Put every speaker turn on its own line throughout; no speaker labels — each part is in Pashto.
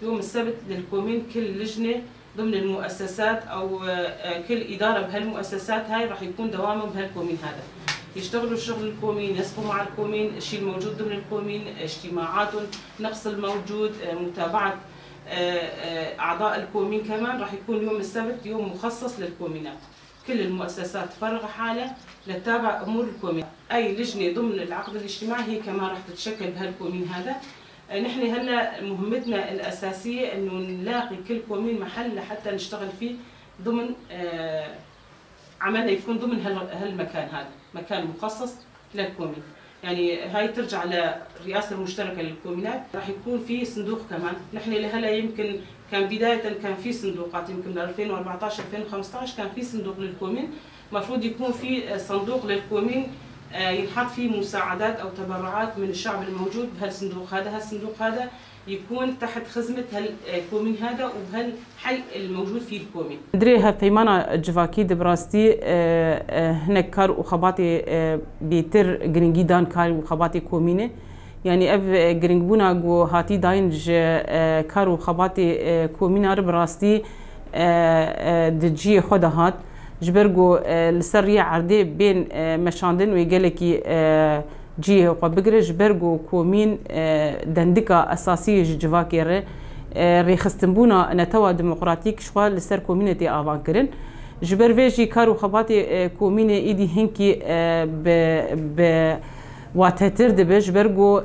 يوم السبت للكومين كل لجنة ضمن المؤسسات أو كل إدارة بهالمؤسسات هاي راح يكون دوامهم بهالكومين هذا. يشتغلوا شغل الكومين، يسقوا مع الكومين، الشيء الموجود ضمن الكومين، اجتماعاتهم، نقص الموجود، متابعة أعضاء الكومين. كمان راح يكون يوم السبت يوم مخصص للكومينات. كل المؤسسات تفرغ حالة لتتابع أمور الكومين. أي لجنة ضمن العقد الاجتماعي هي كمان راح تتشكل بهالكومين هذا. نحن هلا مهمتنا الأساسية إنه نلاقي كل كومين محل لحتى نشتغل فيه ضمن عملنا يكون ضمن هالمكان هذا، مكان مخصص للكومين. يعني هاي ترجع للرئاسة المشتركة للكومينات. راح يكون في صندوق كمان. نحن لهلا يمكن كان بداية كان في صندوقات، يمكن ب 2014 2015 كان في صندوق للكومين. المفروض يكون في صندوق للكومين ينحط فيه مساعدات او تبرعات من الشعب الموجود بهالصندوق هذا. هالصندوق هذا يكون تحت خدمة هالكومين هذا وبهالحي الموجود فيه الكومين.
دريها فيمانا جواكي دبراستي هناك كار وخباتي بيتر جرينجيدان كار وخباتي كومينه. يعني اف جرينجبونا جو هاتي داينج كار وخباتي كومينا براستي دجي خدا هات جبرجو السريع عردي بين مشاندن ويجلكي جي وقبقر جبرجو كومين دندكا أساسية جواكير ريخستنبونا نتوى ديمقراطيك شوال لسر كومينتي آفان كرن جبر فيجي كارو خباتي كومين إيدي هنكي ب واتهتر دبه جبرجو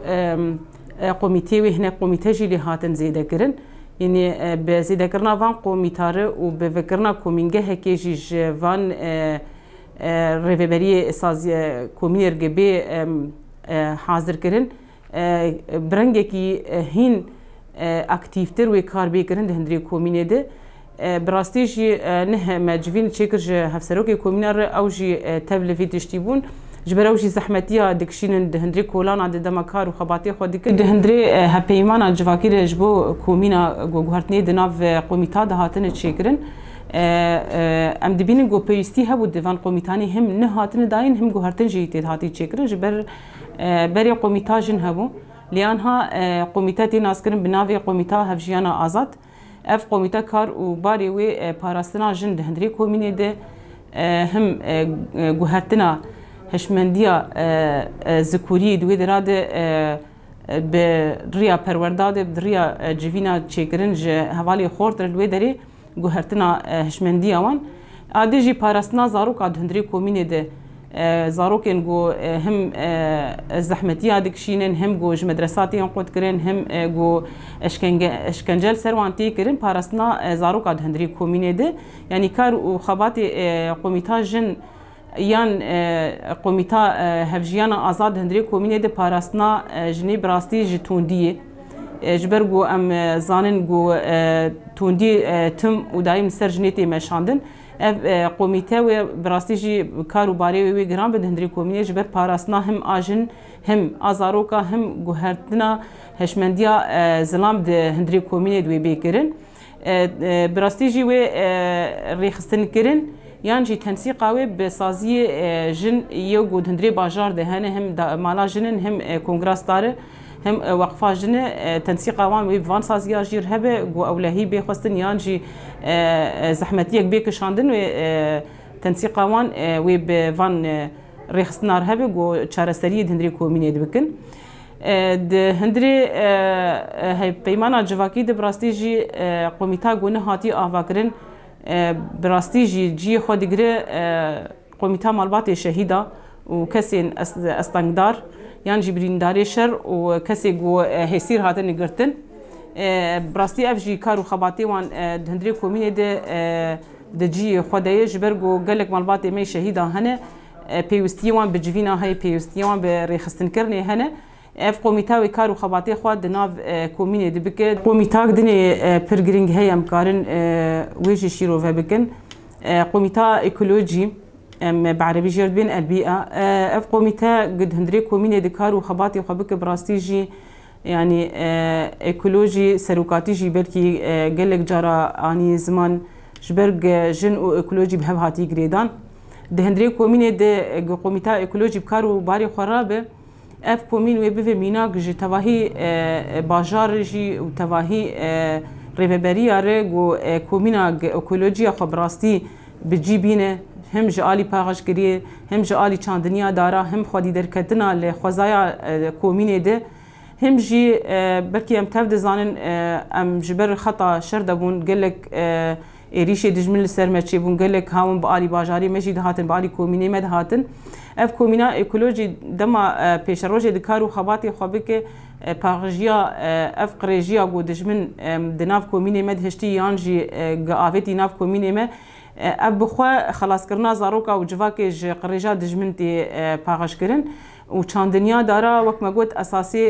قوميتي وهنا قوميتاجي لهاتن زيدا كرن. يعني بزيدكرنا فان قوميتاره وبفكرنا كومينجه هكيجي فان ريفبريه اساز كومينير جبي حاضر كرن برنجكي هين اكتيفتر وكار بيكرن دهندري كوميني ده براستيجي نه ماجفين تشيكرج هفسروكي كومينار اوجي تبلفي تشتيبون جبروجي زحمتيا دكشين دهندري كولان عند دمكار وخباتي خو ديك دهندري هبيمان جواكير جبو كومينا غوهرتني دناف قوميتا دهاتن تشيكرن ام دبين جو بيستي هبو ديفان قوميتاني هم نهاتن داين هم غوهرتن جيتي هاتي تشيكرن جبر بري قوميتا جن هبو لانها قوميتاتي ناسكرن بنافي قوميتا هفجيانا ازاد اف قوميتا كار وباري وي باراستنا جن دهندري كوميني ده هم غوهرتنا هشمنديا ذكوري دوی دراده بریا پرورداده بریا جوینا چیکرن ج حوالی خورد روی دری گوهرتنا هشمنديا وان عادي جي بارستنا زاروك عاد هندري كوميني ده زاروكين جو هم زحمتيا دكشينن هم جو مدرساتي قد كرين هم جو اشكنجل سروانتي كرين بارستنا زاروك عاد هندري كوميني ده يعني كار وخباتي قوميتا جن یان قومیتا هفجیانا آزاد هندری کومینه ده پاراستنا جنی براستی جتوندیه جبرگو ام زانن گو توندی تم و دایم سر جنیتی مشاندن قومیتا و براستی جی کارو باری و گران بد هندری کومینه جبر پاراستنا هم آجن هم آزاروکا هم گوهرتنا هشمندیا زلام ده هندری کومینه دوی بیکرن براستی جی و ریخستن کرن یان جی تنسیقاوی بسازی جن یو گود هندری باجار ده هنه هم مالا جنن هم کنگراس داره هم وقفا جن تنسیقاوان وی وان سازیا جیر هبه گو اولهی بخواستن یان جی زحمتیک بکشاندن و تنسیقاوان وی بوان ریخستنار هبه گو چارەسەری هندری کومینی دبکن ده هندری هی پیمانا جواکی ده براستی جی قومیتا گونه هاتی آواکرین براستی جی خود دیگره قومیتا مالبات شهیدا و کسی استنگدار یان جبرینداری شر و کسی گو هسیر هاتن نگرتن براستی اف جی کارو خباتی وان هندری کومینی ده جی خودای جبرگو گلک مالبات می شهیدا هنه پیوستی وان بجوینا های پیوستی وان به ریخستن کرنی هنه اف قومیتا و کارو خباتی خود دناو کومینی دی بکه قومیتا دنی پرگرینگ هیم کارن ویجی شیرو و بکن قومیتا اکولوژی بعربی جرد بین البیئه اف قومیتا قد هندری کومینی دی کارو خباتی خو بک براستیجی يعني ايكولوجي سلوكاتيجي بركي قالك جرى اني زمان جبرق جن و ايكولوجي بهب هاتي غريدان ده هندري كوميني ده قوميتا ايكولوجي بكارو باري خرابه اف کومین و به مینا گجی تواهی باجار جی و تواهی ریوبری اره گو کومینا اکولوژیا خبراستی بجی بینه هم جالی پاغش کریه هم جالی چاندنیا دارا هم خودی درکتنا لخوازایا کومینه ده هم جی بلکی ام تفد زانن ام جبر خطا شردبون قلك ایریش دجمن سرمچی بون قلك هاون بالی باجاری مجید هاتن بالی کومینه مد هاتن اف کومینا اکولوژی دما پیشروج دکارو خباتی خوابک پاغجیا اف قریجیا گو دجمن دناف کومینه مد هشتی یانجی گاویتی ناف کومینه مد اب بخوا خلاص کرنا زاروکا و جواکه ج قریجا دجمن تی پاغش کرن و چاندنیا دارا وقت مگوت اساسی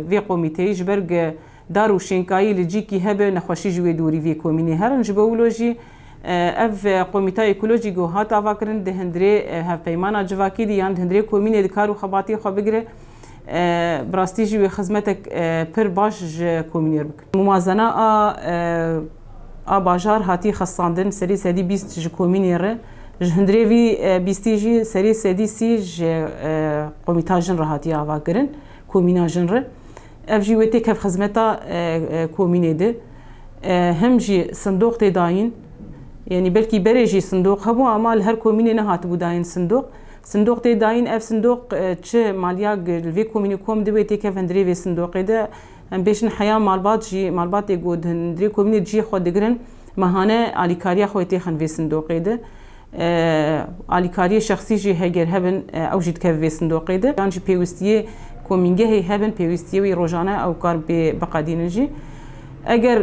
وی قومیتی جبرگ دارو شینکایی لجیکی هبه نخوشی جوی دوری وی کومینی هرن جبولوژی اف قومیتا اکولوژی گو هات آوا کرن ده هندری هف پیمانا جواکی دی یان هندری کومینی دکارو خباتی خو بگره براستی جوی خدمتک پر باش کومینیر بک موازنه باجار هاتی خصاندن سری سدی 20 ج کومینی ره هندری وی 20 جی سری سدی سی ج قومیتا جن هاتی آوا کرن کومینا جن ره اف جی وتی کف خدمتا کومینی ده هم جی صندوق تداین يعني بلكي بريجي صندوق هبو اعمال هر كوميني نهات بوداين صندوق تي داين اف صندوق تش ماليا في كوميني كوم دويتي كيف هندري في صندوق ده ام بيشن حياه مالبات جي مالبات يقود هندري كوميني جي خود دغرن مهانه اليكاريا خويتي خن في صندوق ده اليكاريا شخصي جي هجر هبن او جيت كيف في صندوق ده يعني جي بيوستي كومينجي هي هبن بيوستي وي روجانا او كار بقادين جي اگر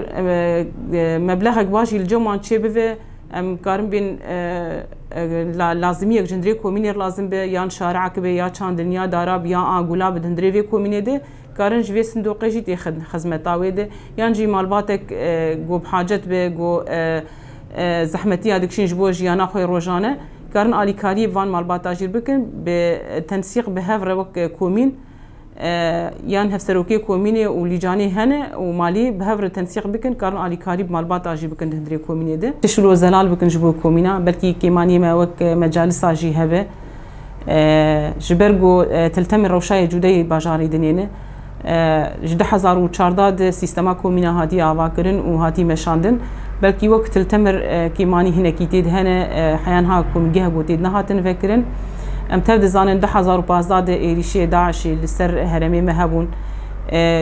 مبلغ باجي الجمعه تشي بفي ام كارم بين لازميه جندري كومينير لازم به يان شارع كبه يا چاندنيا داراب يا اغولا بدندري في كوميني ده كارن جوي صندوق جي تي خدمتاوي ده يان جي مالباتك جو بحاجت به جو زحمتي ادكشين جبو جيانا خوي روجانه كارن الي كاري فان مالباتا جير بكن بتنسيق بهفر وك كومين یان هفسروکی کومینی و لیجانی هنه و مالی بهفر تنسیق بکن کارن آلی کاری مالبات آجی بکن هندری کومینی ده تشلو زلال بکن جبو کومینا بلکی کیمانی ما وک مجالس آجی هبه جبرگو تلتم روشای جودای باجاری دنینه جده 2014 سیستما کومینا هاتی آوا کرن و هاتی مشاندن بلکی وقت تلتمر کیمانی هنه کیتید هنه حیان ها کومگه بودید نهاتن فکرن ام تبد زانن 2015 ایریشی داعش لسر هرمی مهبون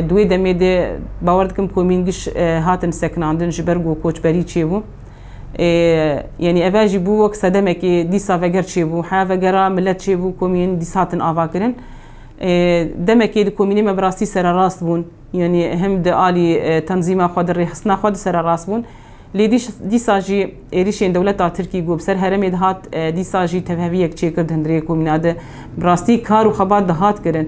دوی دمی ده باوردکم کومینگش هاتن سکناندن جبرگو کوچبری چی بو یعنی اواجی بو وک صدمه که دیسا وگر چی بو حیا وگرا ملت چی بو کومین دیس هاتن آوا کرن دمه که کومینی مبراسی سر راست بون یعنی هم ده آلی تنظیم خود ریحسنا خود سر راست بون لیدیش دیساجی ایریشین دولت ترکی گوب سر هرمی دهات دیساجی تفهوی یک چی کرد هندری کومیناده براستی کار و خبات دهات کرن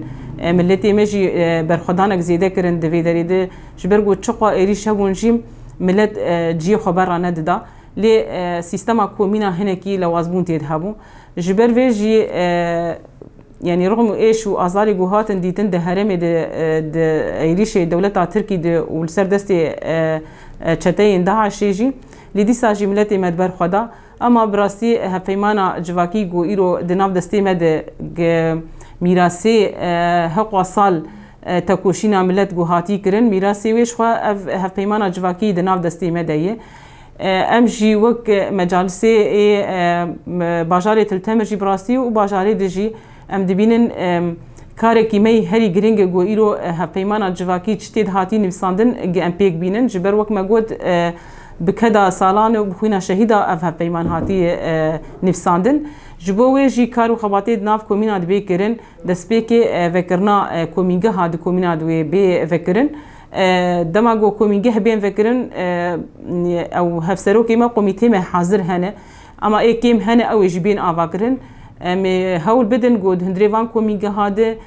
ملتی مجی برخدانک زیده کرن دوی دریده جبرگو چقا ایریش هبون جیم ملت جی خبر را نددا لی سیستما کومینا هنکی لوازبون تید هبون جبر وی جی يعني رغم ايش وازاري جوهاتن ديتن ده هرمي ده ايريش دولت تركي ده والسر دستي چتين داعش يجي لدي ساجي ملتي مدبر خدا اما براسي هفيمانا جواكي جو ايرو دناف دستي مد ميراثي حق وصال تكوشينا ملت جوهاتي كرن ميراثي ويش خوا هفيمانا جواكي دناف دستي مديه ام جي وك مجالسي باجاري تلتمر جي براسي وباجاري دجي ام دبینن کارکی می هری گرینگ گو ایرو هفیمانا جواکی چتید هاتی نویساندن ام پیک بینن جبر وک مگود بکدا سالان و بخوینا شهیدا اف هفیمان هاتی نویساندن جبوی جی کارو خباتید ناف کومینا دبی کرن دسپیک وکرنا کومینگه هاد کومینا دوی بی وکرن دما گو کومینگه بین وکرن او هفسرو کیما قومیته ما حاضر هنه اما ای کیم هنه او جبین آواکرن هول بدن گود هندریوان کومیگه هاده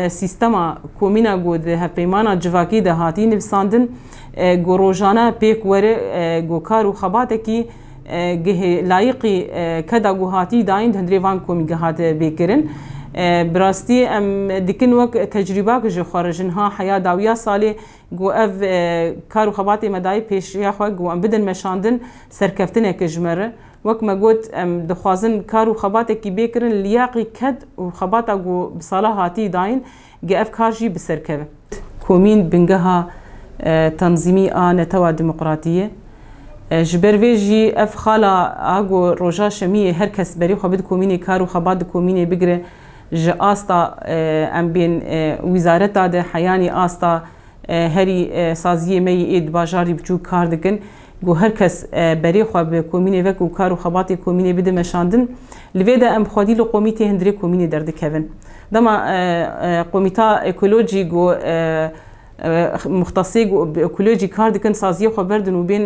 سیستما کومینا گود هفیمانا جواکی ده هاتی نویساندن گو روزانه پیک وره گو کارو خباته کی گه لایقی کدا گو هاتی داین هندریوان کومیگه هاده بیکرن براستی ام دیکن وک تجربه که جو خارجن ها حیا داویا سالی گو اف کارو خباته مدای پیش یا خو گو ام بدن مشاندن سرکفتنه که جمره وەک me got em dixwazin kar û xebatekî bêkirin liyaqî ked û xebata ku bi sala hatî dayîn ge ev kar jî bi ser keve. Komîn bingeha tanzîmî a netewa demokratiyê. Ji ber vê jî ev xala a got roja şemiyê her kes berî xwe bi komînê kar û xebat di komînê bigire ji asta em bên wîzareta de heyanî asta herî saziyê me yê êd bajarî biçûk kar dikin. Got her kes berê xwe bi komînê vek û kar û xebatê komînê bide meşandin. Li vê de em xwedî li komî tê hindirê komînê derdikevin. Dema komîta ekolojî got muxtasê got bi ekolojî kar dikin saziyê xwe berdin û bên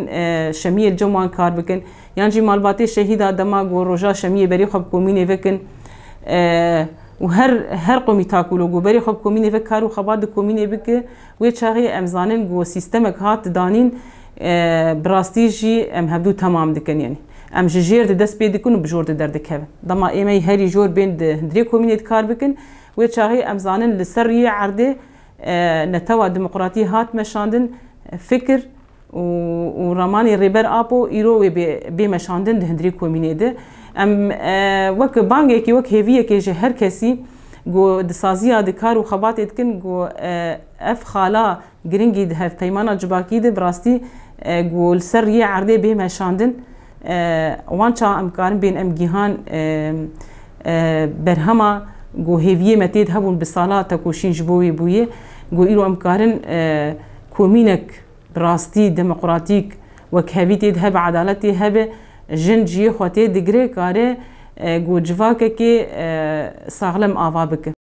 şemiyê cem wan kar bikin. Yan jî malbatê şehîda dema got roja şemiyê berê xwe bi komînê vekin. û her komîta ku got berê xwe bi komînê vek kar û xebat di komînê bike wê çaxê em zanin got sîstemek hat didanîn bi rastî jî em hevdû temam dikin yani. Em ji jêr de dest pê dikin û bi jor de derdikevin. Dema êmeyê herî jor bên di hindirê komînê dikar bikin wê çaxê em zanin li ser riyê erdê netewa demokratî hat meşandin fikir û ramanê rêber apo îro wê bê meşandin di hindirê komînê de. Em wek bangekî wek hêviyekê ji her kesî got di saziya di kar û xebatê dikin got ev xala giringî di hevpeymana civakî de bi rastî got li ser riyê erdê bê meşandin. Wan ça em karin bên em gîhan berhema got hêviyê me tê de hebûn bi sala tekoşîn ji bo wê bûye. Got îro em karin komînek bi rastî demokratîk wek hevî tê de hebe edaletê hebe jin ciyê xwe tê digire kare got civakekê saxlem ava bike.